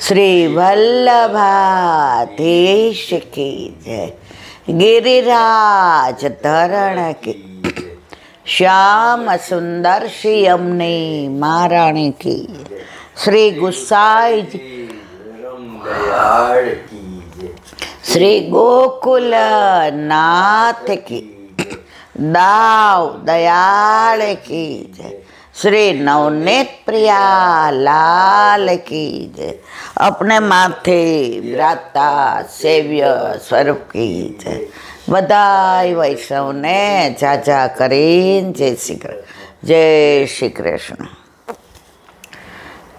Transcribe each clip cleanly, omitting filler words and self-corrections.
श्री वल्लभाधीश की जय। गिरिराज धरण की श्याम सुंदर श्री यमुनी महारानी की। श्री गुसाई जी श्री गोकुल नाथ की दाव दयाल की जय। श्री नवनीत प्रिया लाल की जय। अपने माथे व्राता सेव्य स्वरूप की जय। बधाई वैष्णव ने जाजा करीन जय श्री कृष्ण। जय श्री कृष्ण।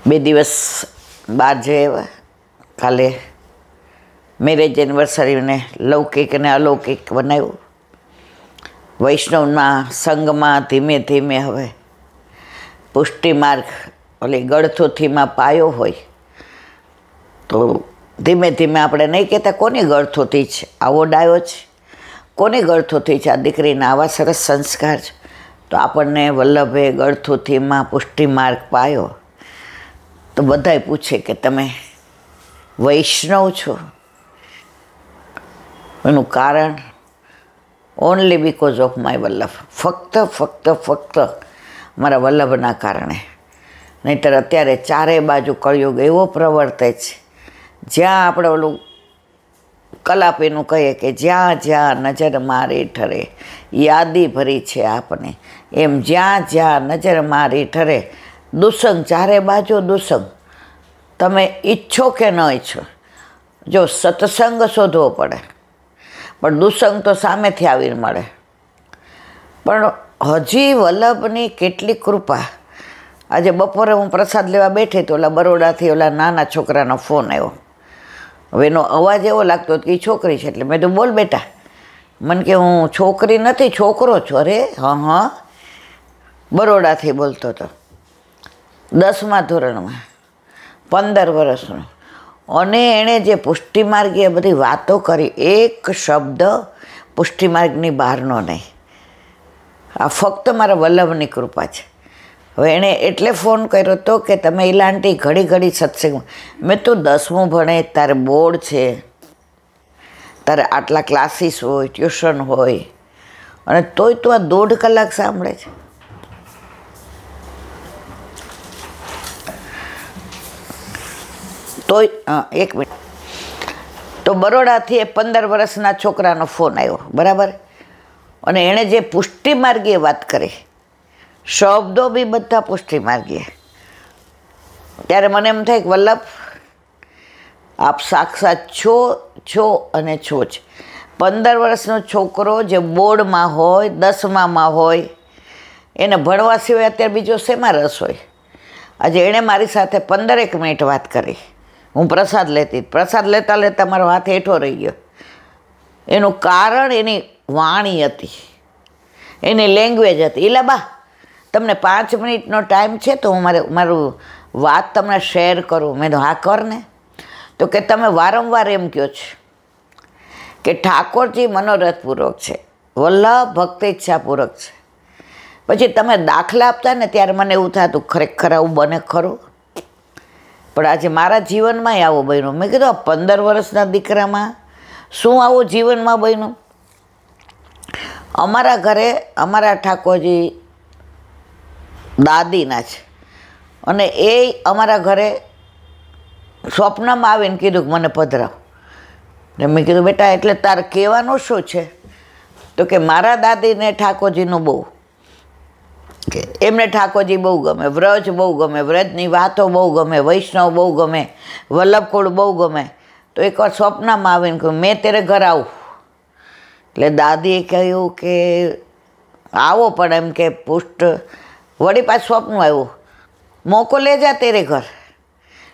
2 દિવસ બાર જેવા કાલે મેરેજ એનિવર્સરીને લૌકિક અને અલૌકિક બનાવ્યું. વૈષ્ણવના સંગમાં ધીમે ધીમે હવે પુષ્ટિ માર્ગ ઓલી ગળથુથીમાં પાયો હોય તો ધીમે ધીમે આપણે નહીં કહેતા કોની ગળથુથી છે, આવો ડાયો છે, કોની ગળથુથી છે, આ દીકરીના આવા સરસ સંસ્કાર છે. તો આપણને વલ્લભે ગળથુથીમાં પુષ્ટિ માર્ગ પાયો તો બધાય પૂછે કે તમે વૈષ્ણવ છો. એનું કારણ only because of my Vallabh. ફક્ત ફક્ત ફક્ત મારા વલ્લભના કારણે. નહીંતર અત્યારે ચારે બાજુ કળિયુગ એવો પ્રવર્તે છે જ્યાં આપણે ઓલું કલાપીનું કહીએ કે જ્યાં જ્યાં નજર મારી ઠરે યાદી ભરી છે આપને, એમ જ્યાં જ્યાં નજર મારી ઠરે દુસંગ, ચારે બાજુ દુસંગ. તમે ઈચ્છો કે ન ઈચ્છો, જો સત્સંગ શોધવો પડે પણ દુસંગ તો સામેથી આવીને મળે. પણ હજી વલ્લભની કેટલી કૃપા. આજે બપોરે હું પ્રસાદ લેવા બેઠી તો ઓલા બરોડાથી ઓલા નાના છોકરાનો ફોન આવ્યો. હવે એનો અવાજ એવો લાગતો કે એ છોકરી છે. એટલે મેં તો બોલ બેટા. મને કે હું છોકરી નથી, છોકરો છું. અરે હા, બરોડાથી બોલતો હતો. 10મા ધોરણમાં, 15 વર્ષનો. અને એણે જે પુષ્ટિમાર્ગીય બધી વાતો કરી, એક શબ્દ પુષ્ટિમાર્ગની બહારનો નહીં. આ ફક્ત મારા વલ્લભની કૃપા છે. હવે એણે એટલે ફોન કર્યો હતો કે તમે ઈલાંટી ઘડી ઘડી સત્સંગ. મેં તો 10મું ભણે, તારે બોર્ડ છે, તારે આટલા ક્લાસીસ હોય, ટ્યુશન હોય, અને તોય તું આ 1.5 કલાક સાંભળે છે. તોય 1 મિનિટ. તો બરોડાથી એ 15 વર્ષના છોકરાનો ફોન આવ્યો, બરાબર. અને એણે જે પુષ્ટિમાર્ગીય વાત કરી, શબ્દો બી બધા પુષ્ટિમાર્ગીય. ત્યારે મને એમ થાય કે વલ્લભ આપ સાક્ષાત છો અને છો જ. 15 વર્ષનો છોકરો જે બોર્ડમાં હોય, 10મામાં હોય, એને ભણવા સિવાય અત્યારે બીજો શેમાં રસ હોય. આજે એણે મારી સાથે 15 મિનિટ વાત કરી. હું પ્રસાદ લેતી, પ્રસાદ લેતા લેતા મારો હાથ હેઠો રહી ગયો. એનું કારણ એની વાણી હતી, એની લેંગ્વેજ હતી. ઈલાબા, તમને 5 મિનિટનો ટાઈમ છે તો હું મારું વાત તમને શેર કરું. મેં તો હા કર ને. તો કે તમે વારંવાર એમ કહો છો કે ઠાકોરજી મનોરથપૂર્વક છે, વલ્લભ ભક્તિ ઈચ્છાપૂર્વક છે. પછી તમે દાખલા આપતા ને ત્યારે મને એવું થતું ખરેખર આવું બને ખરું. પણ આજે મારા જીવનમાં આવું બન્યું. મેં કીધું આ 15 વર્ષના દીકરામાં શું આવું જીવનમાં બન્યું. અમારા ઘરે અમારા ઠાકોરજી દાદીના છે, અને એ અમારા ઘરે સ્વપ્નમાં આવીને કીધું કે મને પધરાવ. ને મેં કીધું બેટા એટલે તારે કહેવાનું શું છે. તો કે મારા દાદીને ઠાકોરજીનું બહુ, કે એમને ઠાકોરજી બહુ ગમે, વ્રજ બહુ ગમે, વ્રજની વાતો બહુ ગમે, વૈષ્ણવ બહુ ગમે, વલ્લભકુળ બહુ ગમે. તો એકવાર સ્વપ્નમાં આવીને કહ્યું મેં તેરે ઘર આવું. એટલે દાદીએ કહ્યું કે આવો, પણ એમ કે પુષ્ટ. વળી પાછું સ્વપ્ન આવ્યું મોકો લે જા તેરે ઘર.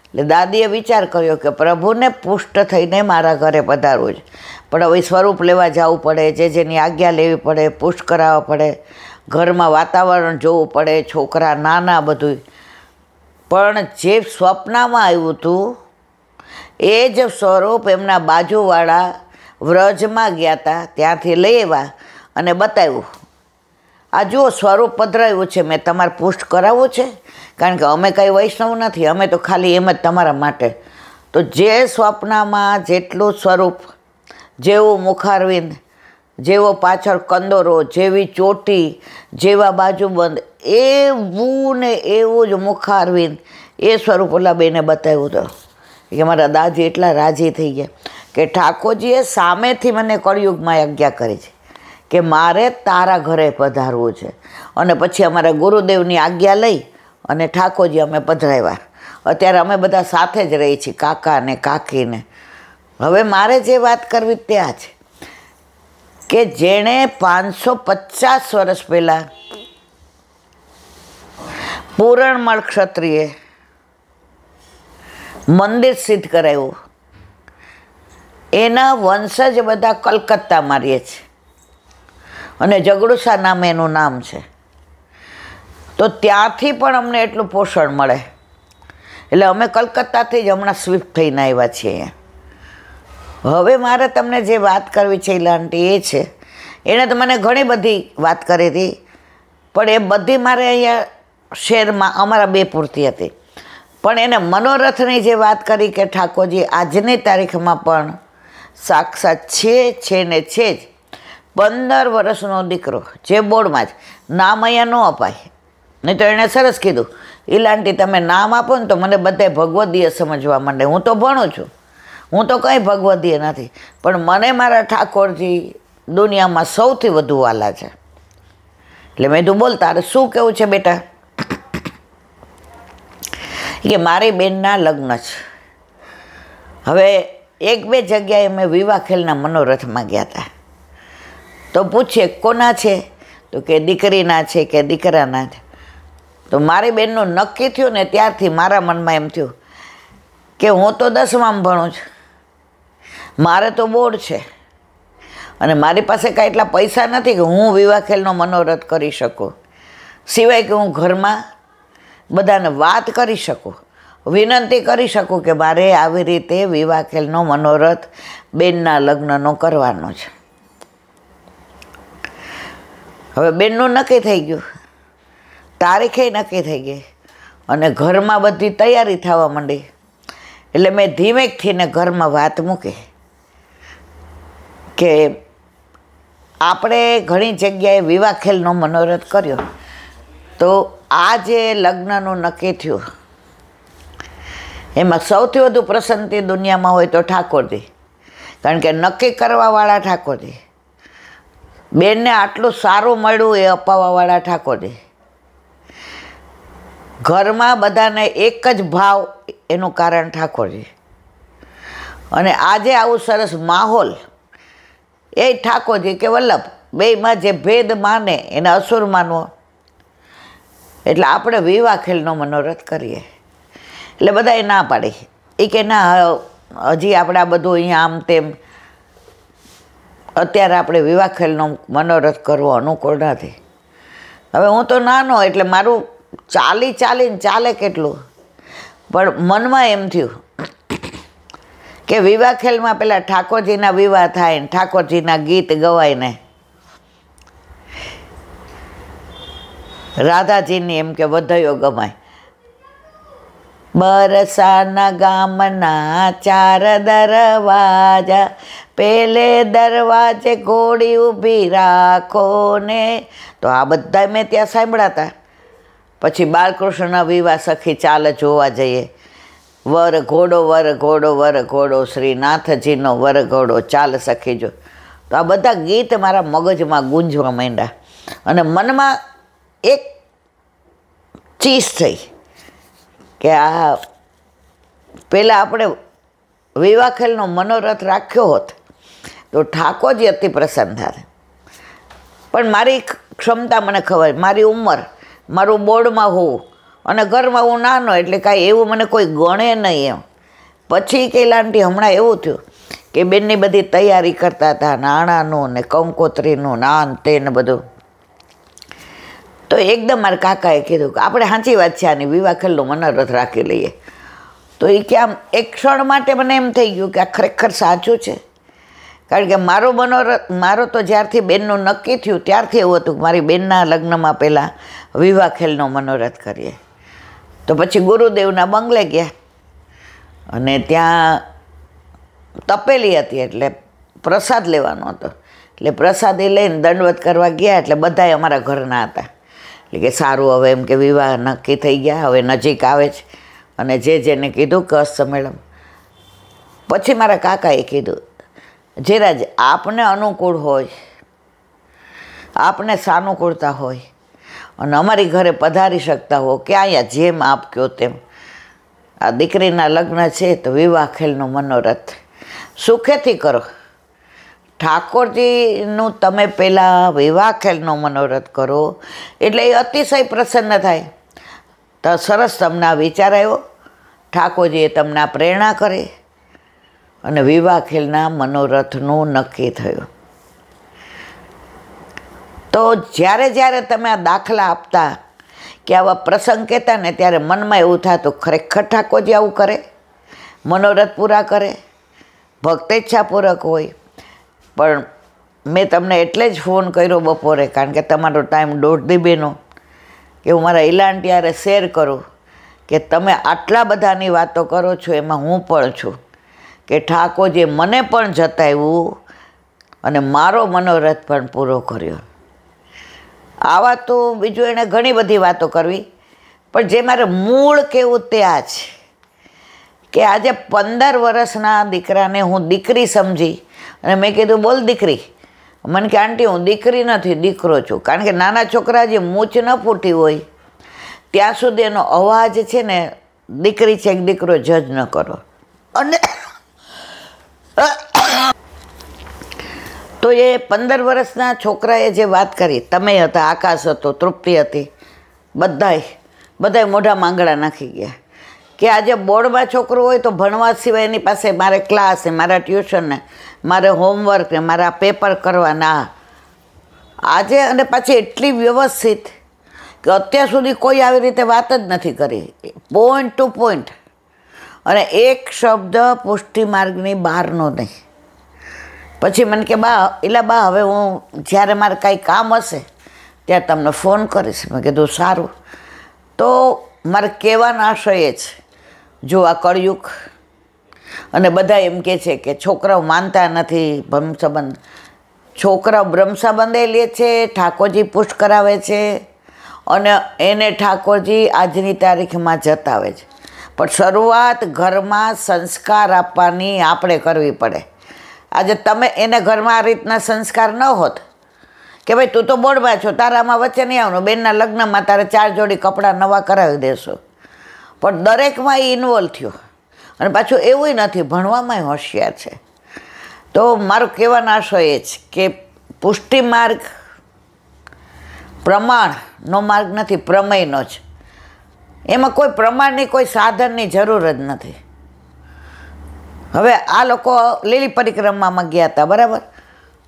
એટલે દાદીએ વિચાર કર્યો કે પ્રભુને પુષ્ટ થઈને મારા ઘરે પધારવું છે, પણ હવે સ્વરૂપ લેવા જવું પડે, જેની આજ્ઞા લેવી પડે, પુષ્ટ કરાવવા પડે, ઘરમાં વાતાવરણ જોવું પડે, છોકરા નાના બધું. પણ જે સ્વપ્નમાં આવ્યું હતું એ જ સ્વરૂપ એમના બાજુવાળા વ્રજમાં ગયા હતા, ત્યાંથી લઈ આવ્યા અને બતાવ્યું. આ જુઓ સ્વરૂપ પધરાવ્યું છે, મેં તમારે પુષ્ટ કરાવવું છે. કારણ કે અમે કાંઈ વૈષ્ણવ નથી, અમે તો ખાલી એમ જ તમારા માટે તો જે સ્વપ્નમાં જેટલું સ્વરૂપ, જેવું મુખારવિંદ, જેવો પાછળ કંદોરો, જેવી ચોટી, જેવા બાજુબંધ, એવું ને એવું જ મુખારવિંદ એ સ્વરૂપ ઓલા બેને બતાવ્યું હતું. કે મારા દાદી એટલા રાજી થઈ ગયા કે ઠાકોરજીએ સામેથી મને કળિયુગમાં આજ્ઞા કરી છે કે મારે તારા ઘરે પધારવું છે. અને પછી અમારા ગુરુદેવની આજ્ઞા લઈ અને ઠાકોરજી અમે પધરાવ્યા. અત્યારે અમે બધા સાથે જ રહી છીએ, કાકા ને કાકીને. હવે મારે જે વાત કરવી ત્યાં છે કે જેણે 550 વર્ષ પહેલાં પૂરણમળ ક્ષત્રિયે મંદિર સિદ્ધ કરાવ્યું, એના વંશજ બધા કલકત્તામાં રહે છે અને જગડુસા નામે એનું નામ છે. તો ત્યાંથી પણ અમને એટલું પોષણ મળે એટલે અમે કલકત્તાથી જ હમણાં સ્વિફ્ટ થઈને આવ્યા છીએ. હવે મારે તમને જે વાત કરવી છે આંટી એ છે, એણે તો મને ઘણી બધી વાત કરી હતી, પણ એ બધી મારે અહીંયા શહેરમાં અમારા બે પૂરતી હતી. પણ એને મનોરથની જે વાત કરી કે ઠાકોરજી આજની તારીખમાં પણ સાક્ષાત છે ને છે જ. 15 વર્ષનો દીકરો, જે બોર્ડમાં જ નામ અહીંયા ન અપાય, નહીં તો એણે સરસ કીધું, ઈલાંટી તમે નામ આપો ને તો મને બધાય ભગવદીય સમજવા માંડે. હું તો ભણું છું, હું તો કંઈ ભગવદીય નથી, પણ મને મારા ઠાકોરજી દુનિયામાં સૌથી વધુ વાલા છે. એટલે મેં તું બોલ, તારે શું કેવું છે બેટા? કે મારી બેનના લગ્ન છે. હવે 1-2 જગ્યાએ મેં વિવાહ ખેલના મનોરથમાં ગયા હતા. તો પૂછીએ કોના છે? તો કે દીકરીના છે કે દીકરાના છે. તો મારી બેનનું નક્કી થયું ને ત્યારથી મારા મનમાં એમ થયું કે હું તો 10માં ભણું છું, મારે તો બોર્ડ છે અને મારી પાસે કાંઈ એટલા પૈસા નથી કે હું વિવાહ ખેલનો મનોરથ કરી શકું, સિવાય કે હું ઘરમાં બધાને વાત કરી શકું, વિનંતી કરી શકું કે મારે આવી રીતે વિવાહ ખેલનો મનોરથ બેનના લગ્નનો કરવાનો છે. હવે બેનનું નક્કી થઈ ગયું, તારીખે નક્કી થઈ ગઈ અને ઘરમાં બધી તૈયારી થવા માંડી. એટલે મેં ધીમેકથી ને ઘરમાં વાત મૂકી કે આપણે ઘણી જગ્યાએ વિવાહ ખેલનો મનોરથ કર્યો, તો આ જે લગ્નનું નક્કી થયું એમાં સૌથી વધુ પ્રસન્નતા દુનિયામાં હોય તો ઠાકોરજી, કારણ કે નક્કી કરવાવાળા ઠાકોરજી, બેનને આટલું સારું મળ્યું એ અપાવવાવાળા ઠાકોરજી, ઘરમાં બધાને એક જ ભાવ એનું કારણ ઠાકોરજી. અને આજે આવું સરસ માહોલ એ ઠાકોરજી કે વલ્લભ બેયમાં જે ભેદ માને એને અસુર માનવો. એટલે આપણે વિવાહ ખેલનો મનોરથ કરીએ. એટલે બધાએ ના પાડી, એ કે ના હજી આપણે આ બધું અહીંયા આમ તેમ, અત્યારે આપણે વિવાહ ખેલનો મનોરથ કરવો અનુકૂળ નથી. હવે હું તો નાનો એટલે મારું ચાલીને ચાલે કેટલું, પણ મનમાં એમ થયું કે વિવાહ ખેલમાં પેલા ઠાકોરજીના વિવાહ થાય ને ઠાકોરજીના ગીત ગવાય ને રાધાજીની એમ કે વધયો ગમાય. બરસાના ગામના 4 દરવાજા, પેલે દરવાજે ઘોડી ઊભી રાખો ને. તો આ બધા મેં ત્યાં સાંભળ્યા હતા. પછી બાલકૃષ્ણના વિવાહ સખી ચાલ જોવા જઈએ, વર ઘોડો શ્રીનાથજીનો વર ઘોડો ચાલ સખી જો. તો આ બધા ગીત મારા મગજમાં ગુંજવા માંડ્યા અને મનમાં એક ચીજ થઈ કે આ પહેલાં આપણે વિવાહ ખેલનો મનોરથ રાખ્યો હોત તો ઠાકોરજી અતિ પ્રસન્ન થાય. પણ મારી ક્ષમતા મને ખબર, મારી ઉંમર, મારું બોર્ડમાં હોવું અને ઘરમાં હું નાનો એટલે કાંઈ એવું મને કોઈ ગણે નહીં એમ. પછી કેલાંટી હમણાં એવું થયું કે બેનની બધી તૈયારી કરતા હતા, નાણાંનું ને કંકોત્રીનું નાન તે ને બધું. તો એકદમ મારા કાકાએ કીધું કે આપણે સાચી વાત છે, આની વિવાહ ખેલનો મનોરથ રાખી લઈએ. તો એ કે આમ એક ક્ષણ માટે મને એમ થઈ ગયું કે આ ખરેખર સાચું છે. કારણ કે મારો મનોરથ, મારો તો જ્યારથી બેનનું નક્કી થયું ત્યારથી એવું હતું કે મારી બેનના લગ્નમાં પહેલાં વિવાહ ખેલનો મનોરથ કરીએ. તો પછી ગુરુદેવના બંગલે ગયા અને ત્યાં તપેલી હતી એટલે પ્રસાદ લેવાનો હતો. એટલે પ્રસાદી લઈને દંડવત કરવા ગયા. એટલે બધાય અમારા ઘરના હતા. એટલે કે સારું, હવે એમ કે વિવાહ નક્કી થઈ ગયા, હવે નજીક આવે છે. અને જેને કીધું કે અસ્ત મેડમ. પછી મારા કાકાએ કીધું, જેરાજ આપને અનુકૂળ હોય, આપને સાનુકૂળતા હોય અને અમારી ઘરે પધારી શકતા હો કે અહીંયા જેમ આપ કહો તેમ, આ દીકરીના લગ્ન છે તો વિવાહ ખેલનો મનોરથ સુખેથી કરો. ઠાકોરજીનું તમે પહેલાં વિવાહ ખેલનો મનોરથ કરો એટલે એ અતિશય પ્રસન્ન થાય. તો સરસ તમને આ વિચાર આવ્યો, ઠાકોરજીએ તમને આ પ્રેરણા કરી અને વિવાહ ખેલના મનોરથનું નક્કી થયું. તો જ્યારે તમે આ દાખલા આપતા કે આવા પ્રસંગ કહેતા ને ત્યારે મનમાં એવું થતું ખરેખર ઠાકોરજી આવું કરે, મનોરથ પૂરા કરે, ભક્તેચ્છાપૂર્વક હોય. પણ મેં તમને એટલે જ ફોન કર્યો બપોરે, કારણ કે તમારો ટાઈમ 1:30 કે હું મારા ઇલાન ત્યારે શેર કરું કે તમે આટલા બધાની વાતો કરો છો, એમાં હું પણ છું કે ઠાકોરજીએ મને પણ જતાવ્યું અને મારો મનોરથ પણ પૂરો કર્યો. આવા તો બીજું એણે ઘણી બધી વાતો કરવી, પણ જે મારે મૂળ કહેવું તે આ છે કે આજે 15 વર્ષના દીકરાને હું દીકરી સમજી અને મેં કીધું બોલ દીકરી. મને કે આંટી હું દીકરી નથી, દીકરો છું. કારણ કે નાના છોકરા જે મૂછ ન ફૂટી હોય ત્યાં સુધી એનો અવાજ છે ને દીકરી છે કે દીકરો જજ ન કરો. અને તો એ 15 વર્ષના છોકરાએ જે વાત કરી, તમે હતા, આકાશ હતો, તૃપ્તિ હતી, બધાય મોઢા માંગડા નાખી ગયા કે આજે બોર્ડમાં છોકરો હોય તો ભણવા સિવાય એની પાસે મારે ક્લાસ ને, મારા ટ્યુશન ને, મારે હોમવર્ક ને, મારા પેપર કરવાના આજે. અને પાછી એટલી વ્યવસ્થિત કે અત્યાર સુધી કોઈ આવી રીતે વાત જ નથી કરી, પોઈન્ટ ટુ પોઈન્ટ. અને એક શબ્દ પુષ્ટિ માર્ગની બહારનો નહીં. પછી મને કે બા હવે હું જ્યારે મારે કાંઈ કામ હશે ત્યારે તમને ફોન કરીશ. મેં કીધું સારું. તો મારે કહેવાનો આશય જ, જો આ કળયુગ અને બધા એમ કહે છે કે છોકરાઓ માનતા નથી બ્રહ્મ સંબંધ, છોકરાઓ બ્રહ્મ સંબંધે લે છે, ઠાકોરજી પુષ્ટ કરાવે છે અને એને ઠાકોરજી આજની તારીખમાં જતાવે છે. પણ શરૂઆત ઘરમાં સંસ્કાર આપવાની આપણે કરવી પડે. આજે તમે એને ઘરમાં આ રીતના સંસ્કાર ન હોત કે ભાઈ તું તો બોર્ડમાં છો, તારામાં વચ્ચે નહીં આવવાનું, બેનના લગ્નમાં તારે 4 જોડી કપડાં નવા કરાવી દેશો. પણ દરેકમાં એ ઇન્વોલ્વ થયો અને પાછું એવું નથી, ભણવામાં હોશિયાર છે. તો મારું કહેવાનો આશય એ જ કે પુષ્ટિ માર્ગ પ્રમાણનો માર્ગ નથી, પ્રમેયનો જ. એમાં કોઈ પ્રમાણની, કોઈ સાધનની જરૂર જ નથી. હવે આ લોકો લીલી પરિક્રમામાં ગયા હતા, બરાબર.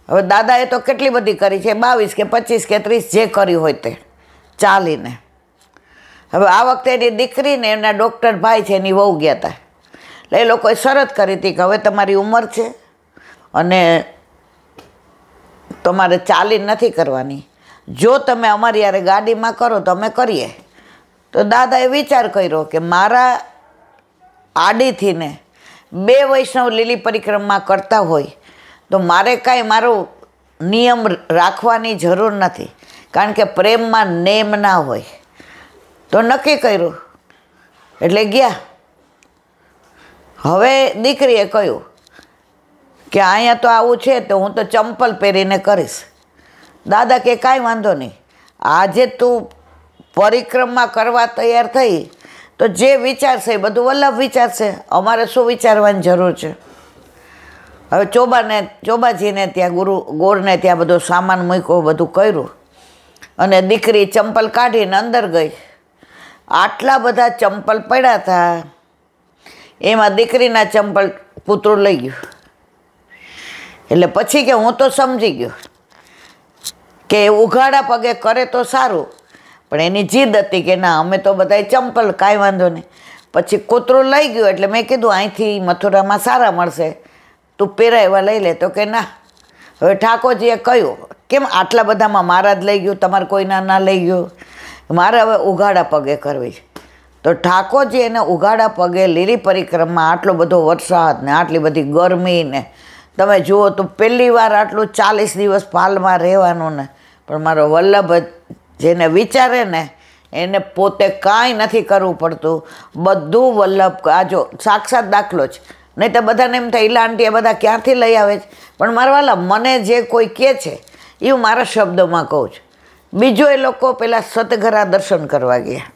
હવે દાદાએ તો કેટલી બધી કરી છે, 22 કે 25 કે 30 જે કર્યું હોય તે ચાલીને. હવે આ વખતે એની દીકરીને એના ડૉક્ટર ભાઈ છે એની વહુ ગયા હતા. એટલે એ લોકોએ શરત કરી હતી કે હવે તમારી ઉંમર છે અને તમારે ચાલી નથી કરવાની, જો તમે અમારી યારે ગાડીમાં કરો તો અમે કરીએ. તો દાદાએ વિચાર કર્યો કે મારા આડીથી ને 2 વૈષ્ણવ લીલી પરિક્રમા કરતા હોય તો મારે કાંઈ મારો નિયમ રાખવાની જરૂર નથી, કારણ કે પ્રેમમાં નેમ ના હોય. તો નક્કી કર્યું એટલે ગયા. હવે દીકરીએ કહ્યું કે અહીંયા તો આવું છે તો હું તો ચંપલ પહેરીને કરીશ. દાદા કે કાંઈ વાંધો નહીં, આજે તું પરિક્રમા કરવા તૈયાર થઈ તો જે વિચારશે એ બધું વલ્લભ વિચારશે, અમારે શું વિચારવાની જરૂર છે. હવે ચોબાજીને ત્યાં ગોરને ત્યાં બધો સામાન મૂક્યો, બધું કર્યું અને દીકરી ચંપલ કાઢીને અંદર ગઈ. આટલા બધા ચંપલ પડ્યા હતા, એમાં દીકરીના ચંપલ પૂતળું લઈ ગયું. એટલે પછી કે હું તો સમજી ગયો કે ઉઘાડા પગે કરે તો સારું, પણ એની જીદ હતી કે ના અમે તો બધાય ચંપલ, કાંઈ વાંધો નહીં. પછી કૂતરું લઈ ગયું એટલે મેં કીધું અહીંથી મથુરામાં સારા મળશે, તું પહેરાવ્યા લઈ લે. તો કે ના. હવે ઠાકોરજીએ કહ્યું કેમ આટલા બધામાં મારા જ લઈ ગયું, તમારે કોઈના ના લઈ ગયું, મારે હવે ઉઘાડા પગે કરવી. તો ઠાકોરજી એને ઉઘાડા પગે લીલી પરિક્રમા, આટલો બધો વરસાદ ને આટલી બધી ગરમી ને તમે જુઓ તો પહેલી વાર આટલું 40 દિવસ પાલમાં રહેવાનું ને, પણ મારો વલ્લભ જેને વિચારે ને એને પોતે કાંઈ નથી કરવું પડતું, બધું વલ્લભ. આ જો સાક્ષાત દાખલો છે. નહીં તો બધાને એમ થાય ઈલા આંટી આ બધા ક્યાંથી લઈ આવે છે, પણ મારા વાલા મને જે કોઈ કહે છે એ હું મારા શબ્દોમાં કહું છું. બીજો એ લોકો પેલા સતઘરા દર્શન કરવા ગયા.